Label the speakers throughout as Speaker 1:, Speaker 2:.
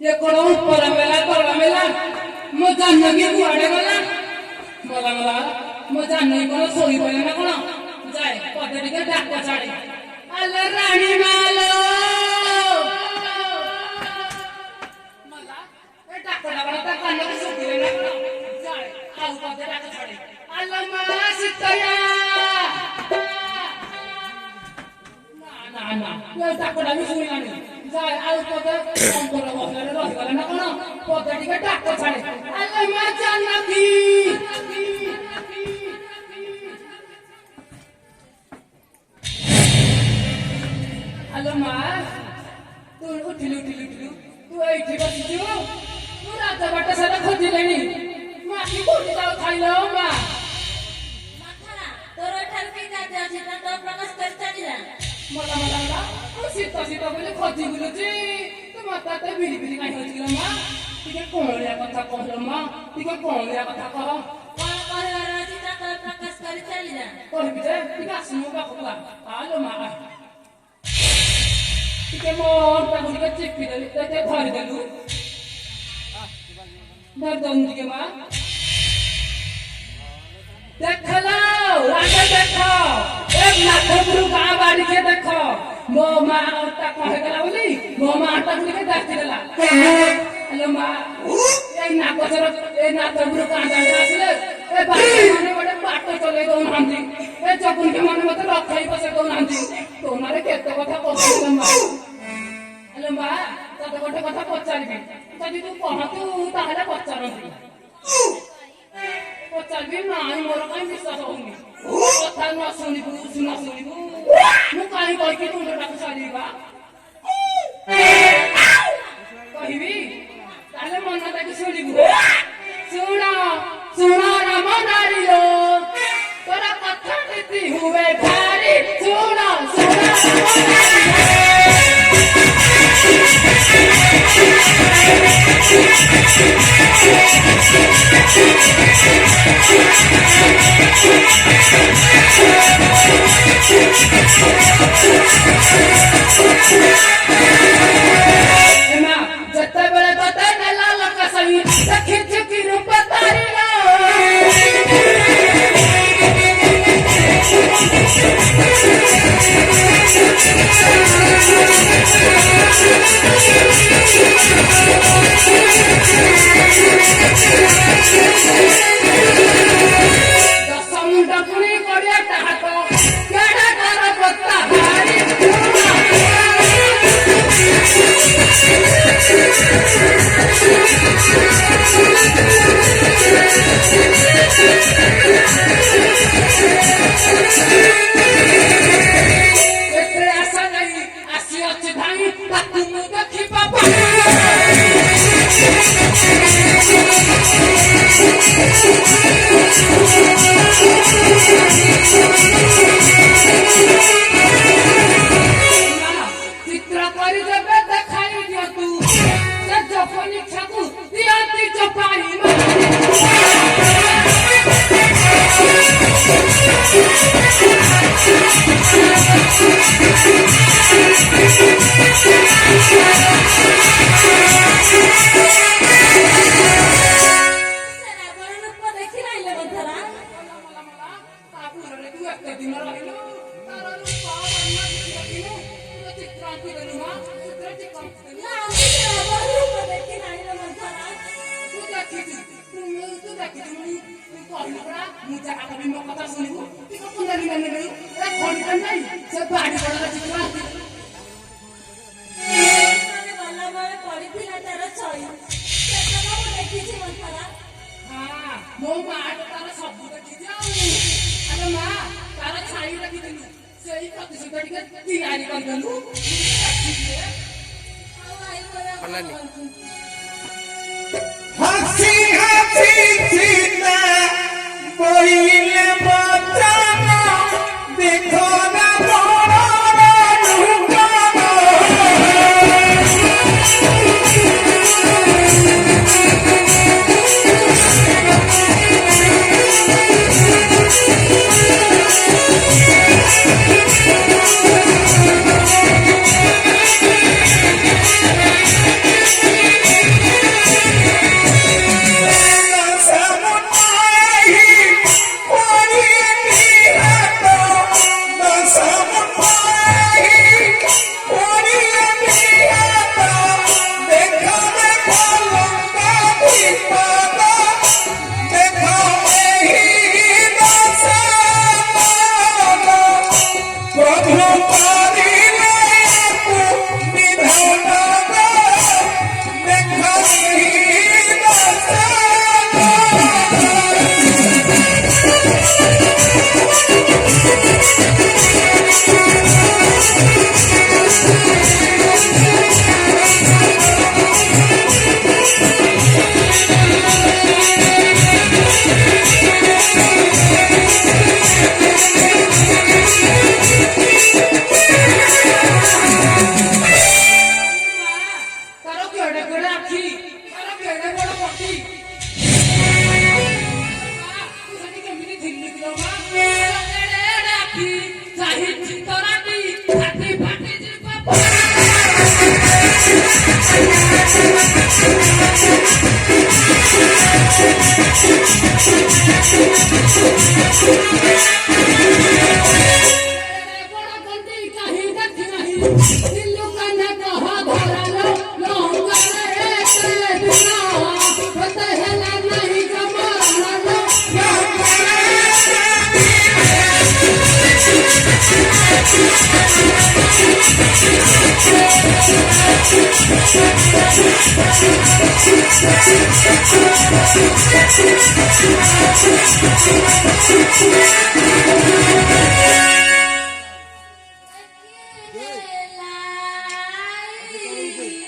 Speaker 1: ये कोण परमेला मजा नगी कुआडे गला मला मला मजा नाही कोण सोई पडे ना कोण जाय पद्धतीने डाक्का चाडे आले राणी मालो मला ए डाक्का डाक्का कान की सुटले ना जाय आऊ पद्धती डाक्का चाडे आला मला सितया ना ये डाक्का डाक्का सुनी ना जाय आऊ पद्धती संपूर्ण बसले रहिगले ना कोण पद्धतीने डाक्का चाडे आले मजा नगी Halo Mas, tu utilu, tu itu baju, tu rata bata sana khodi leni, maki khodi tahu khai lo ma.
Speaker 2: Makara, toro thar kai jate achi ta to prakash karta dila.
Speaker 1: Mala, tu sita bole khodi bulu ji, tu mata te bili kai hoji lo ma. Tika kon le kotha kohlo ma, tika kon le kotha koh.
Speaker 2: Kala kala achi ta to prakash karta dila.
Speaker 1: Koi bide, tika semua bakula. Halo ma. Tika mon ta buli ka chip pidali, ta te bhari dalu. Dardon dige ma. देखलो आगे देखो एक लाख गुरु कहाँ बाड़ी के देखो मो माँ और तक कहे गला बोली मो माँ तक लिखे देखते गला हेलो माँ ये ना कोचर ये ना तो गुरु कहाँ जाने आसिले ये बात माने बड़े बात तो चले दो नांदी ये जबुन के माने मत रखा ही बसे दो नांदी तो नारे कहते कथा पहुँचे माँ हेलो माँ तब कथा पहुँचाली भी तभी तू पहुँचू ताहले पहुँचानी पचावी नाही मोर काही विश्वास होऊनी कथा न सुनिबु मु काही कहि तुंड टाकू सारीबा कहिबी ताले मन ताकि सुनिबु सुन राम नारीलो तोरा कथा नीति हुए भारी सुन जत्ता बड़े तोते नला लका सही खिच की रूप तारी लो समुद्र पुरी करिया टाको केडा कर पत्ता भारी आशा नहीं କମ୍ପିଦେଲୁ ମା ସେଠି କମ୍ପିଦେଲୁ
Speaker 2: ନା ଆମେ ସେ ଅବରୂପ ଦେଖି ନାହିଁ ଲୋ ମନ୍ଥରା।
Speaker 1: ତୁ ଦେଖିଛୁ ତୁ ଦେଖିଛୁ ମୁଁ କହିଲି ପରା ମୁଁ ଯାହା କହିବି ମୋ କଥା ଶୁଣିବୁ ତୁ କଣ ପୁନାଲି ମାନେ ନେଇ ଏ ଖଣ୍ଡା ନାହିଁ ସେ ବାଡ଼ି ବଡ଼ରେ ଯିବୁ
Speaker 2: ମାନେ ଗଲା ବେଳେ ପଡ଼ିଥିଲା ତାର ଛଇ ସେତକ ମୁଁ ଦେଖିଛି ମନ୍ଥରା।
Speaker 1: ହଁ ମୋ ମା ତ ତାର ସବୁ ଦେଖିଛି ଆରେ ମା ତାର ଛାଇ ଦେଖିଥିଲୁ ସେଇ ପ୍ରତିଶତ ଟିକେ ତିଆରି କରିଦେଲୁ
Speaker 2: ଆଉ ଆଇ ପରା କଣ କରୁଛୁ?
Speaker 3: हसी हसी सीता बोइले बचाना देखो ना बड़ा लुकाना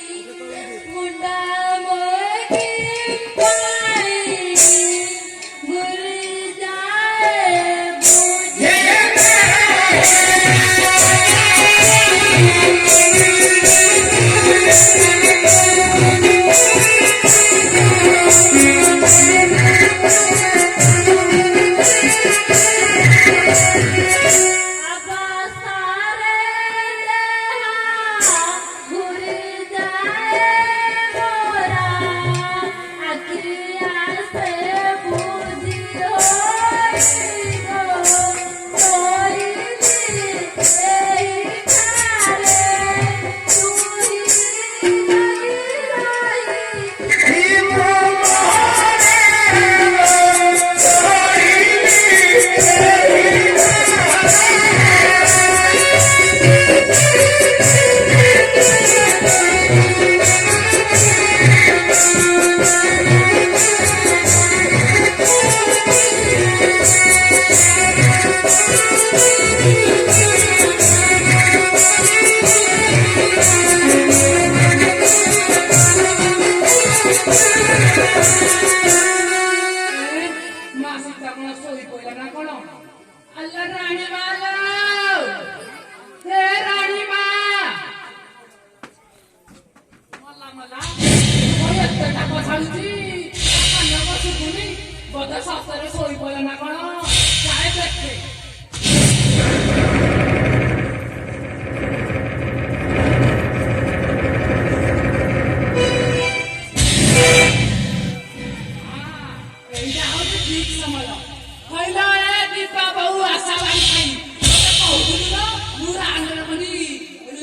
Speaker 2: मुंडा मोगी पाई मुर जाए मुझे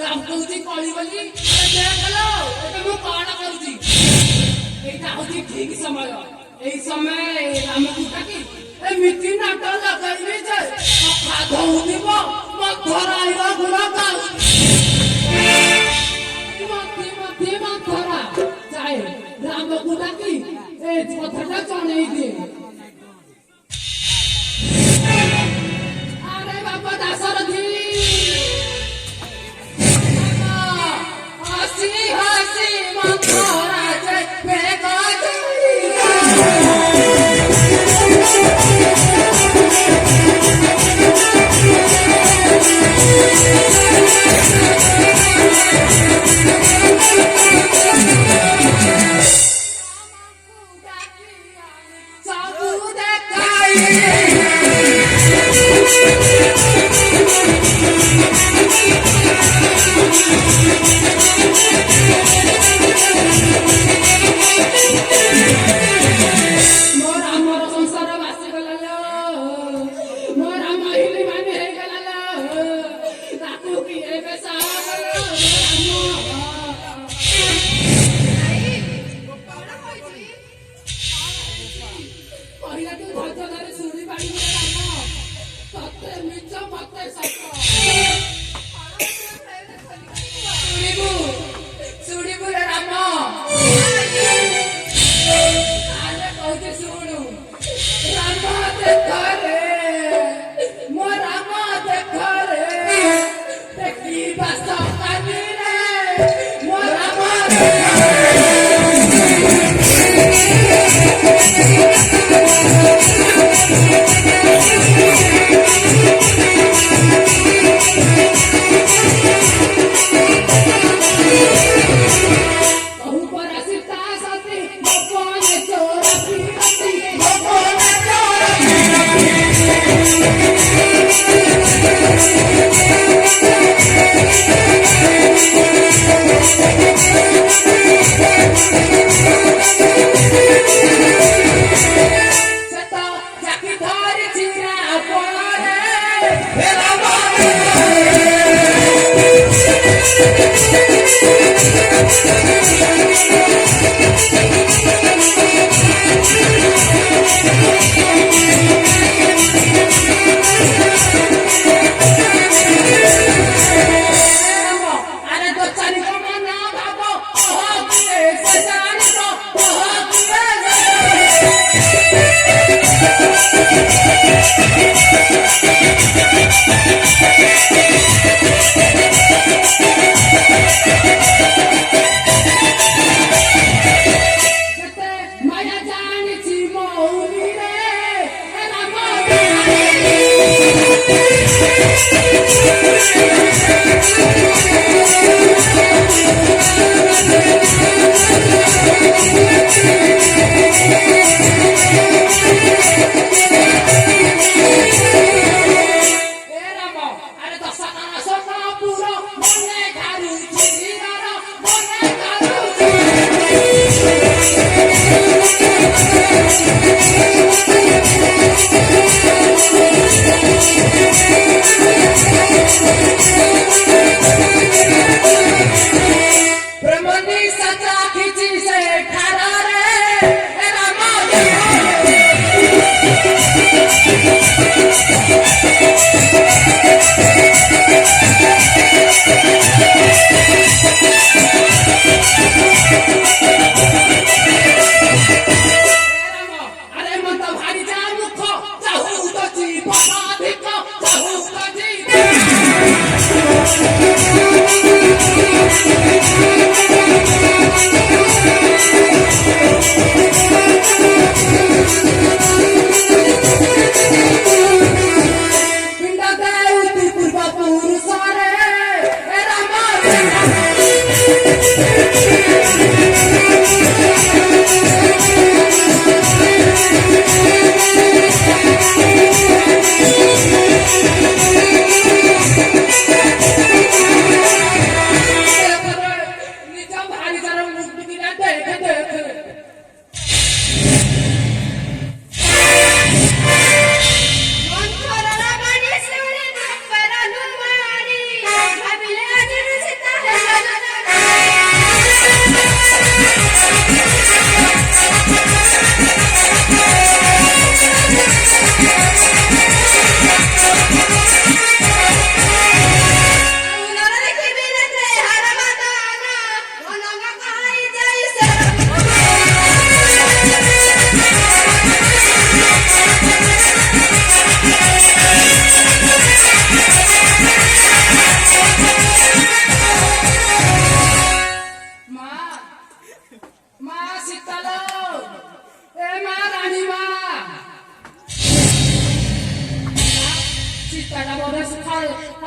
Speaker 1: କହୁଛି କଳି ବୋଲି ଦେଖଲ ଏବେ ମୁଁ କଣ କରୁଛି ଏଇଟା ହଉଛି ଠିକ ସମୟ ଏଇ ସମୟ ରାମକୁ ଡାକି ଏମିତି ନାଟ ଲଗାଇବି ଯେ କଥା ଧଉଥିବ ମନ୍ଥରା ଆଇବ ଗୁଣ ମନ୍ଥି ମନ୍ଥରା ଯାଏ ରାମକୁ ଡାକି ଏ କଥାଟା ଜଣେଇ ଦିଏ ଆରେ ବାପା ଦାଶରଥୀ ହସି ହସି ମନ୍ଥରା ଯେ ବେଗ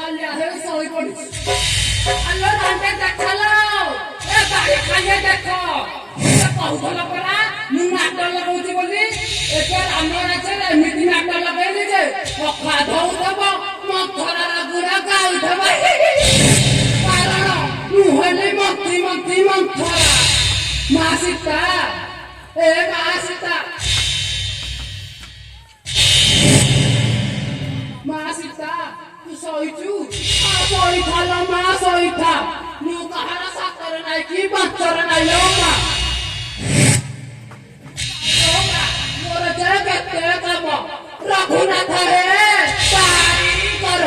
Speaker 1: କାଲିଆ ହେ ଶୋଇ ପଡିଛି ଆଲୋ ରାଣ୍ଡେ ଦେଖାଲୋ ଏ ଗାଡି ଖାଇଏ ଦେଖ ସେ କହୁଥିଲ ପରା ମୁଁ ନାଟ ଲଗଉଛି ବୋଲି ଏବେ ରାମ ରାଜ୍ୟରେ ଏମିତି ନାଟ ଲଗେଇଲି ଯେ ଅଖା ଧଉଥିବ ମନ୍ଥରାର ଗୁଡା ଗାଉଥିବ କାରଣ ମୁଁ ହେଲି ମନ୍ତ୍ରୀ ମନ୍ଥରା ମା ସୀତା ଏ ମା ସୀତା ମା ସୀତା ତୁ ଶୋଇଛୁ ଶୋଇଥା ଲୋ ମା ଶୋଇଥା ମୁଁ କାହାର ସାତରେ ନାଇଁ କି ପାଞ୍ଚରେ ନାଇଁ ଲୋ ମା ମୋର ଯେ କେତେ କାମ ରଘୁନାଥ ହେ ପାରି କର